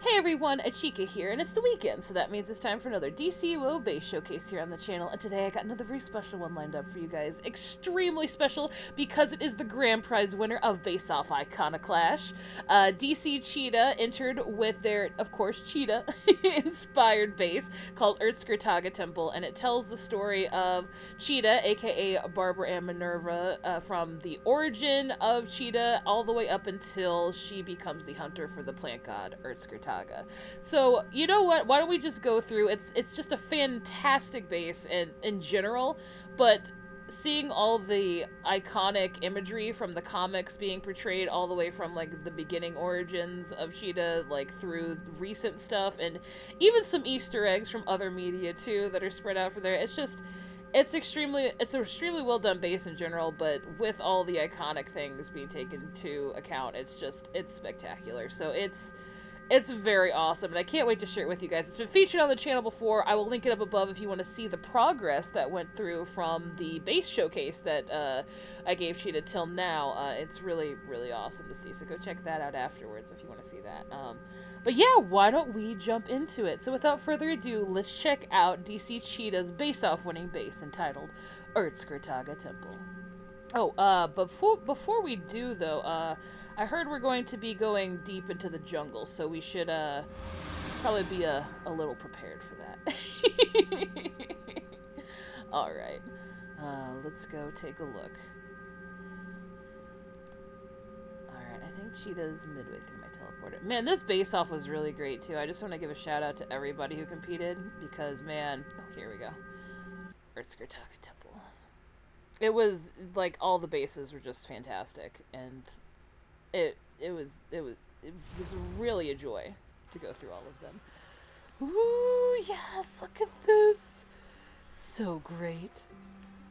Hey everyone, Achikah here, and it's the weekend, so that means it's time for another DCUO base showcase here on the channel, and today I got another very special one lined up for you guys. Extremely special, because it is the grand prize winner of Base Off Iconoclash. DCCheetah entered with their, of course, cheetah inspired base called Urzkartaga Temple, and it tells the story of Cheetah, aka Barbara and Minerva, from the origin of Cheetah all the way up until she becomes the hunter for the plant god Urzkartaga. So you know what? Why don't we just go through? It's just a fantastic base in general, but seeing all the iconic imagery from the comics being portrayed all the way from like the beginning origins of Cheetah, like through recent stuff, and even some Easter eggs from other media too that are spread out for there. It's an extremely well done base in general, but with all the iconic things being taken into account, it's spectacular. So it's very awesome, and I can't wait to share it with you guys. It's been featured on the channel before. I will link it up above if you want to see the progress that went through from the base showcase that I gave Cheetah till now. It's really, really awesome to see, so go check that out afterwards if you want to see that. But yeah, why don't we jump into it? So without further ado, let's check out DCCheetah's base-off winning base entitled Urzkartaga Temple. Oh, before we do though, I heard we're going to be going deep into the jungle, so we should probably be a little prepared for that. All right, let's go take a look. All right, I think Cheetah's midway through my teleporter. Man, this base off was really great too. I just want to give a shout out to everybody who competed because man, oh, here we go, Urzkartaga Temple. It was like all the bases were just fantastic, and it was really a joy to go through all of them. Ooh, yes, look at this. So great.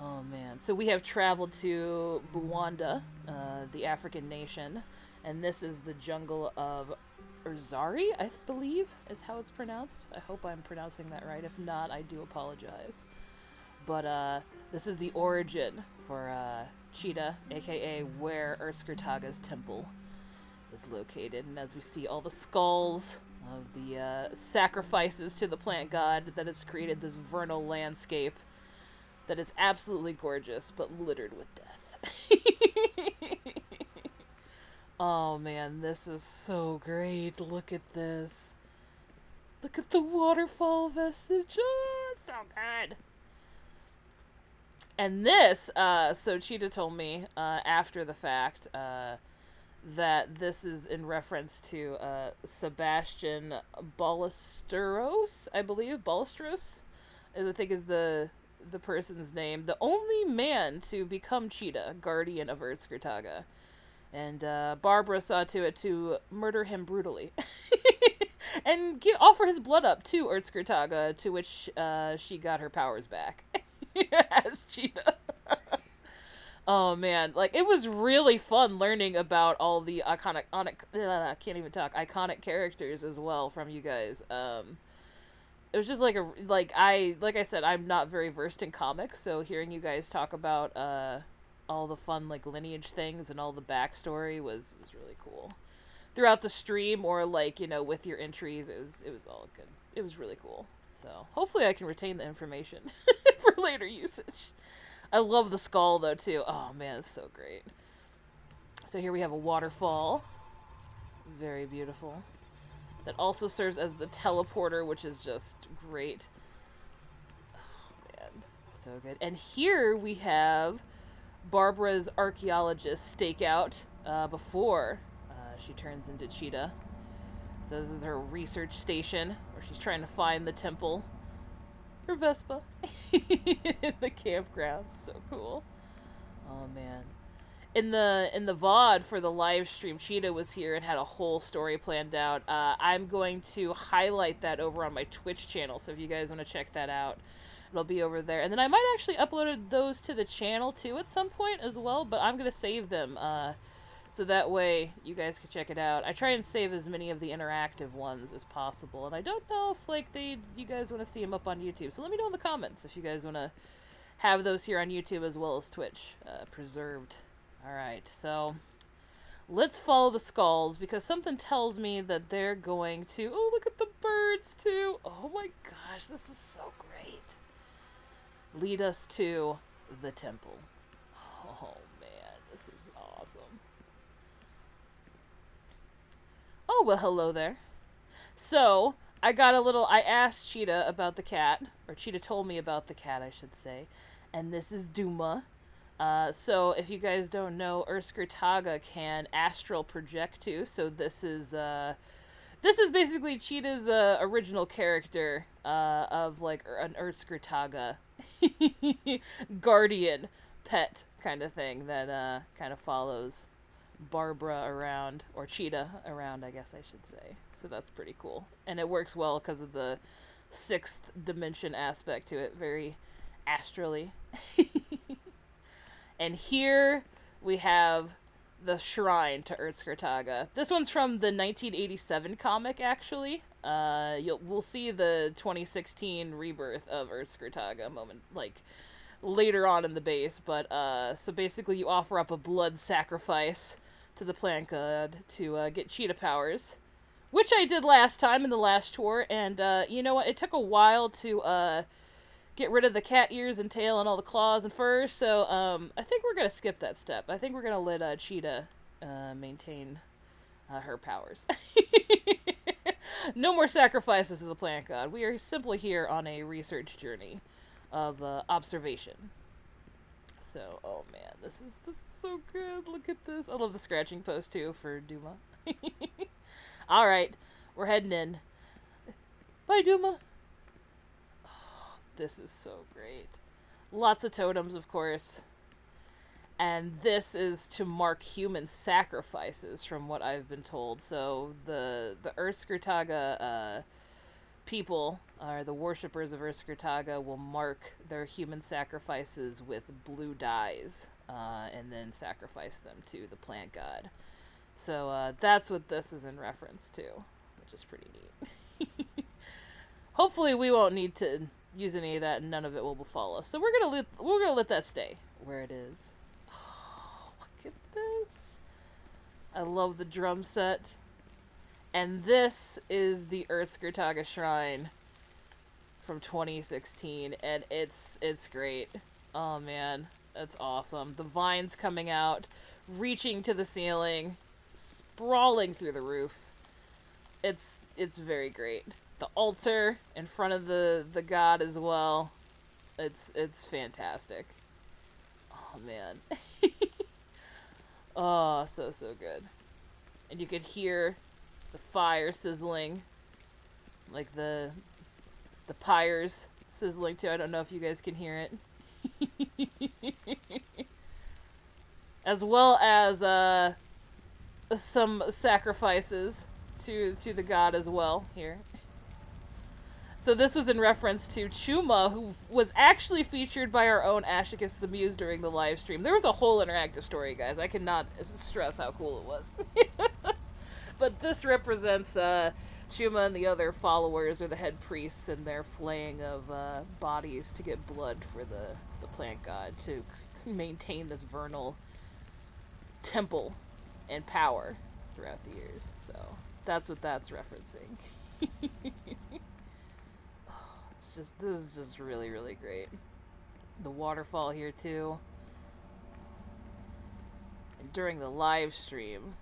Oh man. So we have traveled to Buwanda, the African nation, and this is the jungle of Urzari, I believe, is how it's pronounced. I hope I'm pronouncing that right. If not, I do apologize. But this is the origin for Cheetah, aka where Urzkartaga's temple is located. And as we see all the skulls of the sacrifices to the plant god that has created this vernal landscape that is absolutely gorgeous, but littered with death. Oh man, this is so great. Look at this. Look at the waterfall vestige. Oh, it's so good. And this, so Cheetah told me after the fact that this is in reference to Sebastian Ballesteros, I believe. Ballesteros, I think is the person's name. The only man to become Cheetah, guardian of Urzkartaga. And Barbara saw to it to murder him brutally. And offer his blood up to Urzkartaga, to which she got her powers back. As Cheetah. Oh man, like it was really fun learning about all the I can't even talk, iconic characters as well from you guys. It was just like I said, I'm not very versed in comics, so hearing you guys talk about all the fun like lineage things and all the backstory was really cool. Throughout the stream or like, you know, with your entries, it was all good. It was really cool. So hopefully I can retain the information for later usage. I love the skull though too. Oh man, it's so great. So here we have a waterfall. Very beautiful. That also serves as the teleporter, which is just great. Oh man, so good. And here we have Barbara's archaeologist stakeout before she turns into Cheetah. So this is her research station where she's trying to find the temple for Vespa in the campground. So cool. Oh man. In the VOD for the live stream, Cheetah was here and had a whole story planned out. I'm going to highlight that over on my Twitch channel, so if you guys want to check that out, it'll be over there. And then I might actually upload those to the channel too at some point as well, but I'm gonna save them so that way you guys can check it out. I try and save as many of the interactive ones as possible, and I don't know if like you guys want to see them up on YouTube. So let me know in the comments if you guys want to have those here on YouTube as well as Twitch preserved. All right, so Let's follow the skulls because something tells me that they're going to. Oh, look at the birds too. Oh my gosh, this is so great. Lead us to the temple. Oh man, this is awesome. Oh, well, hello there. So, I asked Cheetah about the cat, or Cheetah told me about the cat, I should say. And this is Duma. So if you guys don't know, Urzkartaga can astral project too. So this is basically Cheetah's original character of like an Urzkartaga guardian pet kind of thing that kind of follows Barbara around, or Cheetah around, I guess I should say. So that's pretty cool, and it works well because of the sixth dimension aspect to it, very astrally. And here we have the shrine to Urzkartaga. This one's from the 1987 comic, actually. We'll see the 2016 rebirth of Urzkartaga moment, like later on in the base. But so basically, you offer up a blood sacrifice to the plant god to get cheetah powers, which I did last time in the last tour. And you know what? It took a while to get rid of the cat ears and tail and all the claws and fur. So I think we're gonna skip that step. I think we're gonna let Cheetah maintain her powers. No more sacrifices to the plant god. We are simply here on a research journey of observation. So, oh man, this is so good. Look at this. I love the scratching pose too for Duma. All right, we're heading in. Bye, Duma. This is so great. Lots of totems, of course. And this is to mark human sacrifices, from what I've been told. So the Urzkartaga people, or the worshippers of Urzkartaga, will mark their human sacrifices with blue dyes, and then sacrifice them to the plant god. So that's what this is in reference to, which is pretty neat. Hopefully we won't need to use any of that, and none of it will befall us. So we're gonna let that stay where it is. Oh, look at this! I love the drum set, and this is the Urzkartaga Shrine from 2016, and it's great. Oh man, that's awesome! The vines coming out, reaching to the ceiling, sprawling through the roof. It's very great. The altar in front of the god as well. It's fantastic. Oh man. Oh, so good. And you could hear the fire sizzling, like the pyres sizzling too. I don't know if you guys can hear it. As well as some sacrifices to the god as well here. So this was in reference to Chuma, who was actually featured by our own Achikah the Muse during the live stream. There was a whole interactive story, guys. I cannot stress how cool it was. But this represents Chuma and the other followers, or the head priests, and their flaying of bodies to get blood for the plant god to maintain this vernal temple and power throughout the years. So that's what that's referencing. This is just really great. The waterfall here too. And during the live stream,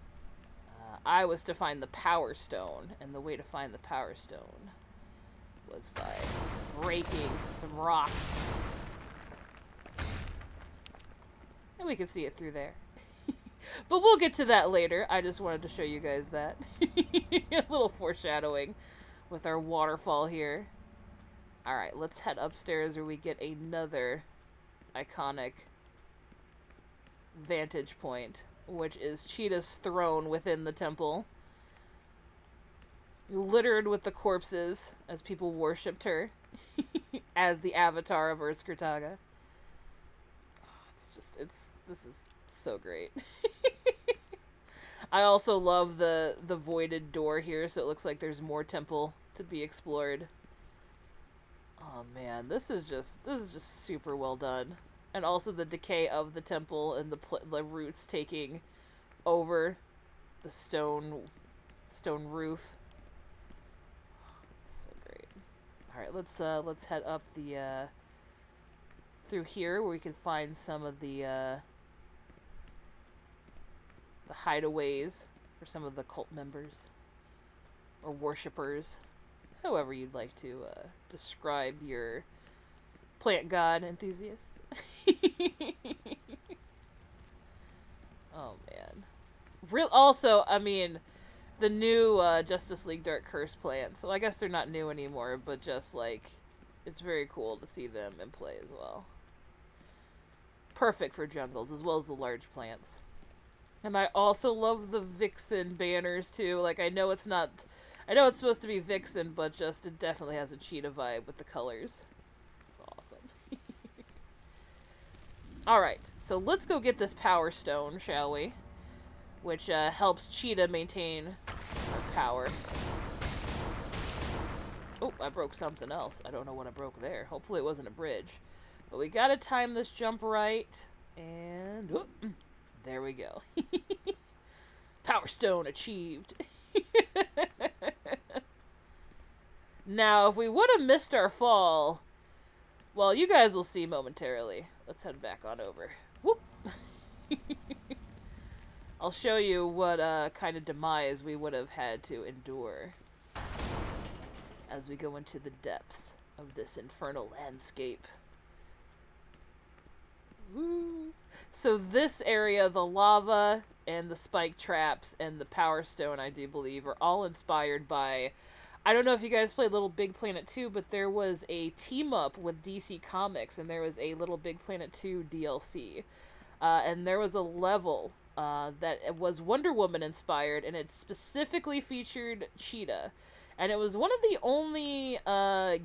I was to find the power stone, and the way to find the power stone was by breaking some rocks. And we can see it through there. But we'll get to that later. I just wanted to show you guys that. A little foreshadowing with our waterfall here. Alright, let's head upstairs where we get another iconic vantage point, which is Cheetah's throne within the temple, littered with the corpses as people worshipped her as the avatar of Urzkartaga. This is so great. I also love the voided door here, so it looks like there's more temple to be explored. Oh man, this is just super well done. And also the decay of the temple and the roots taking over the stone roof. So great. All right, let's head up the through here where we can find some of the hideaways for some of the cult members or worshippers, however you'd like to describe your plant god enthusiast. Oh man. Also, I mean, the new Justice League Dark Curse plants. So I guess they're not new anymore, but just like, it's very cool to see them in play as well. Perfect for jungles as well as the large plants. And I also love the Vixen banners too. Like, I know it's supposed to be Vixen, but just it definitely has a cheetah vibe with the colors. It's awesome. Alright, so let's go get this power stone, shall we? Which helps Cheetah maintain her power. Oh, I broke something else. I don't know what I broke there. Hopefully it wasn't a bridge. But we gotta time this jump right. And there we go. Power stone achieved. Now, if we would have missed our fall, well, you guys will see momentarily. Let's head back on over. Whoop! I'll show you what kind of demise we would have had to endure as we go into the depths of this infernal landscape. Woo. So this area, the lava and the spike traps and the power stone, I do believe, are all inspired by... I don't know if you guys played Little Big Planet 2, but there was a team-up with DC Comics, and there was a Little Big Planet 2 DLC. And there was a level that was Wonder Woman inspired, and it specifically featured Cheetah. And it was one of the only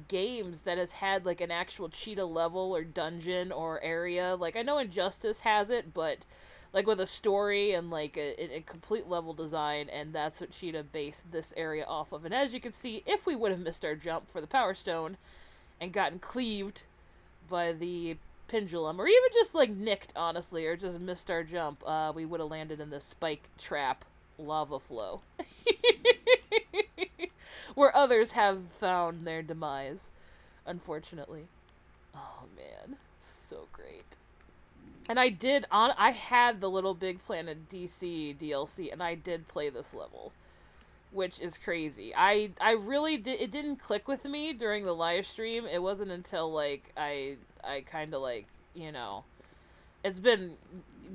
games that has had like an actual Cheetah level or dungeon or area. Like, I know Injustice has it, but like with a story and like a complete level design, and that's what Cheetah based this area off of. And as you can see, if we would have missed our jump for the Power Stone and gotten cleaved by the pendulum, or even just like nicked, honestly, or just missed our jump, we would have landed in the spike trap lava flow. Where others have found their demise, unfortunately. Oh man, so great. And I had the Little Big Planet DC DLC, and I did play this level, which is crazy. I really did. It didn't click with me during the live stream. It wasn't until like I kind of like, you know, it's been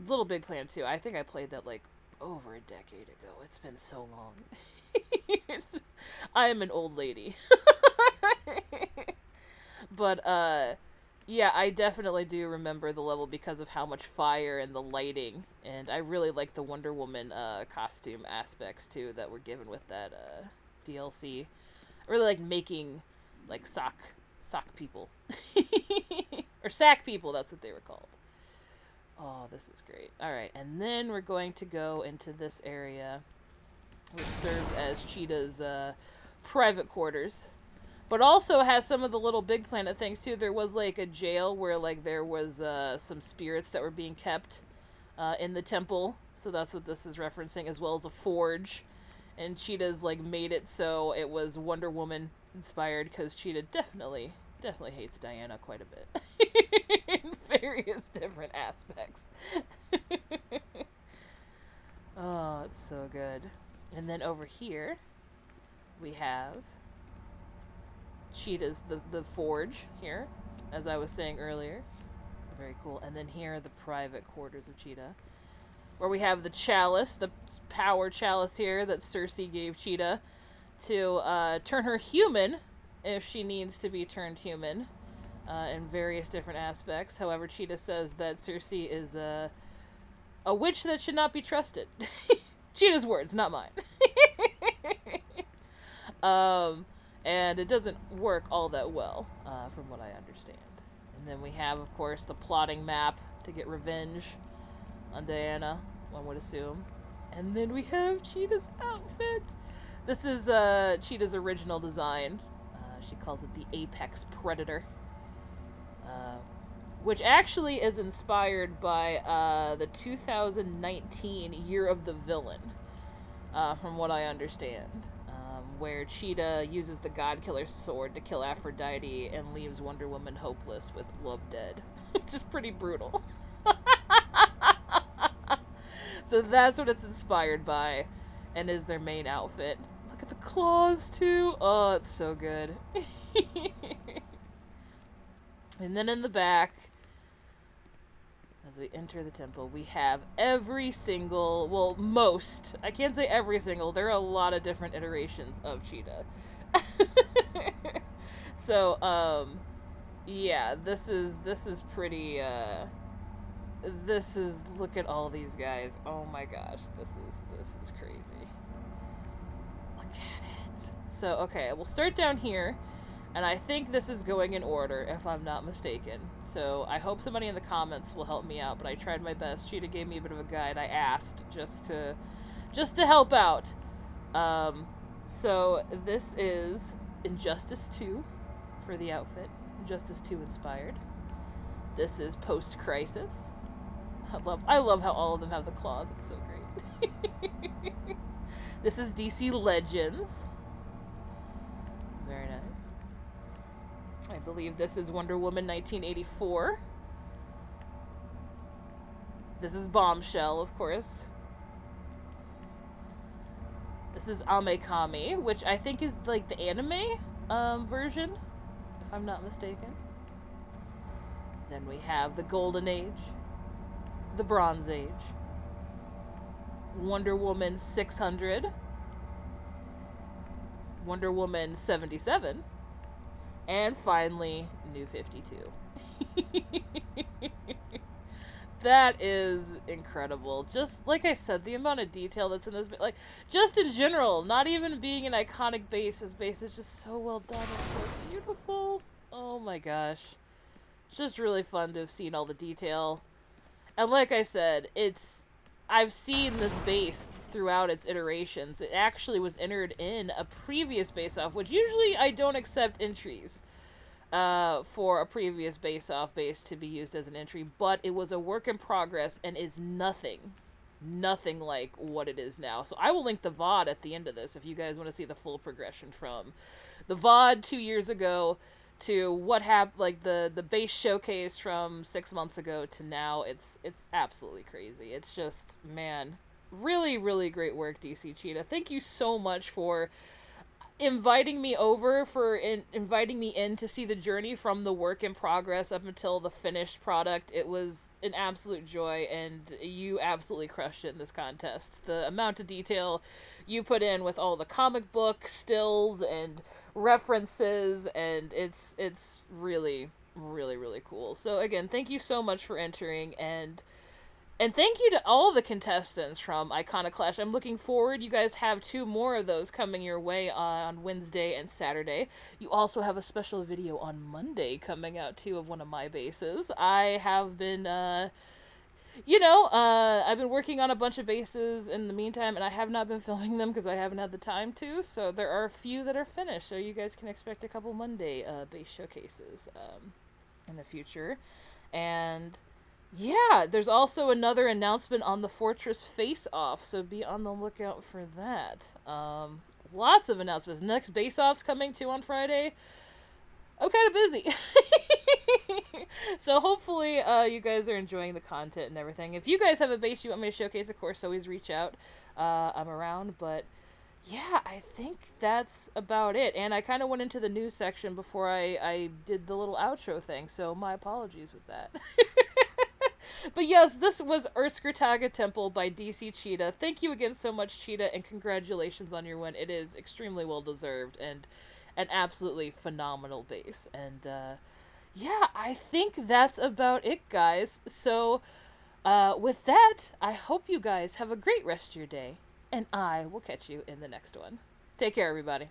Little Big Planet 2. I think I played that like over a decade ago. It's been so long. I am an old lady. But yeah, I definitely do remember the level because of how much fire and the lighting, and I really like the Wonder Woman costume aspects too that were given with that DLC. I really like making like sock people. Or sack people, that's what they were called. Oh, this is great. Alright, and then we're going to go into this area, which serves as Cheetah's private quarters. But also has some of the Little Big Planet things too. There was like a jail where like there was some spirits that were being kept in the temple. So that's what this is referencing, as well as a forge. And Cheetah's like made it so it was Wonder Woman inspired, because Cheetah definitely hates Diana quite a bit. In various different aspects. Oh, it's so good. And then over here we have Cheetah's the forge here, as I was saying earlier. Very cool. And then here are the private quarters of Cheetah, where we have the chalice, the power chalice here that Cersei gave Cheetah to turn her human if she needs to be turned human in various different aspects. However, Cheetah says that Cersei is a witch that should not be trusted. Cheetah's words, not mine. And it doesn't work all that well, from what I understand. And then we have, of course, the plotting map to get revenge on Diana, one would assume. And then we have Cheetah's outfit. This is Cheetah's original design. She calls it the Apex Predator. Which actually is inspired by the 2019 Year of the Villain. from what I understand. Where Cheetah uses the God Killer sword to kill Aphrodite and leaves Wonder Woman hopeless with love dead. Which is pretty brutal. So that's what it's inspired by, and is their main outfit. Look at the claws, too. Oh, it's so good. And then in the back, as we enter the temple, we have every single, well, most, I can't say every single, there are a lot of different iterations of Cheetah. So, yeah, this is pretty, this is, look at all these guys. Oh my gosh, this is crazy. Look at it. So, okay, we'll start down here. And I think this is going in order, if I'm not mistaken. So I hope somebody in the comments will help me out, but I tried my best. Cheetah gave me a bit of a guide. I asked just to help out. So this is Injustice 2 for the outfit. Injustice 2 inspired. This is Post-Crisis. I love how all of them have the claws. It's so great. This is DC Legends. Very nice. I believe this is Wonder Woman 1984. This is Bombshell, of course. This is Amekami, which I think is like the anime version, if I'm not mistaken. Then we have the Golden Age, the Bronze Age, Wonder Woman 600, Wonder Woman 77, and finally, New 52. That is incredible. Just like I said, the amount of detail that's in this, like, just in general, not even being an iconic base, this base is just so well done and so beautiful. Oh my gosh. It's just really fun to have seen all the detail. And like I said, I've seen this base throughout its iterations. It actually was entered in a previous base-off, which usually I don't accept entries for a previous base-off base to be used as an entry, but it was a work in progress and is nothing like what it is now. So I will link the VOD at the end of this if you guys want to see the full progression from the VOD 2 years ago to what happened, like the base showcase from 6 months ago to now. It's absolutely crazy. It's just, man, really, really great work, DCCheetah. Thank you so much for inviting me over, for inviting me in to see the journey from the work in progress up until the finished product. It was an absolute joy, and you absolutely crushed it in this contest. The amount of detail you put in with all the comic book stills and references, and it's really, really, really cool. So again, thank you so much for entering, and thank you to all the contestants from Iconoclash. I'm looking forward. You guys have 2 more of those coming your way on Wednesday and Saturday. You also have a special video on Monday coming out, too, of one of my bases. I have been, I've been working on a bunch of bases in the meantime, and I have not been filming them because I haven't had the time to. So there are a few that are finished, so you guys can expect a couple Monday base showcases in the future. And yeah, there's also another announcement on the Fortress Face-Off, so be on the lookout for that. Lots of announcements. Next Base-Off's coming too on Friday. I'm kind of busy. So hopefully you guys are enjoying the content and everything. If you guys have a base you want me to showcase, of course, always reach out. I'm around, but yeah, I think that's about it. And I kind of went into the news section before I did the little outro thing, so my apologies with that. But yes, this was Urzkartaga Temple by DCCheetah. Thank you again so much, Cheetah, and congratulations on your win. It is extremely well deserved and an absolutely phenomenal base. And yeah, I think that's about it, guys. So with that, I hope you guys have a great rest of your day, and I will catch you in the next one. Take care, everybody.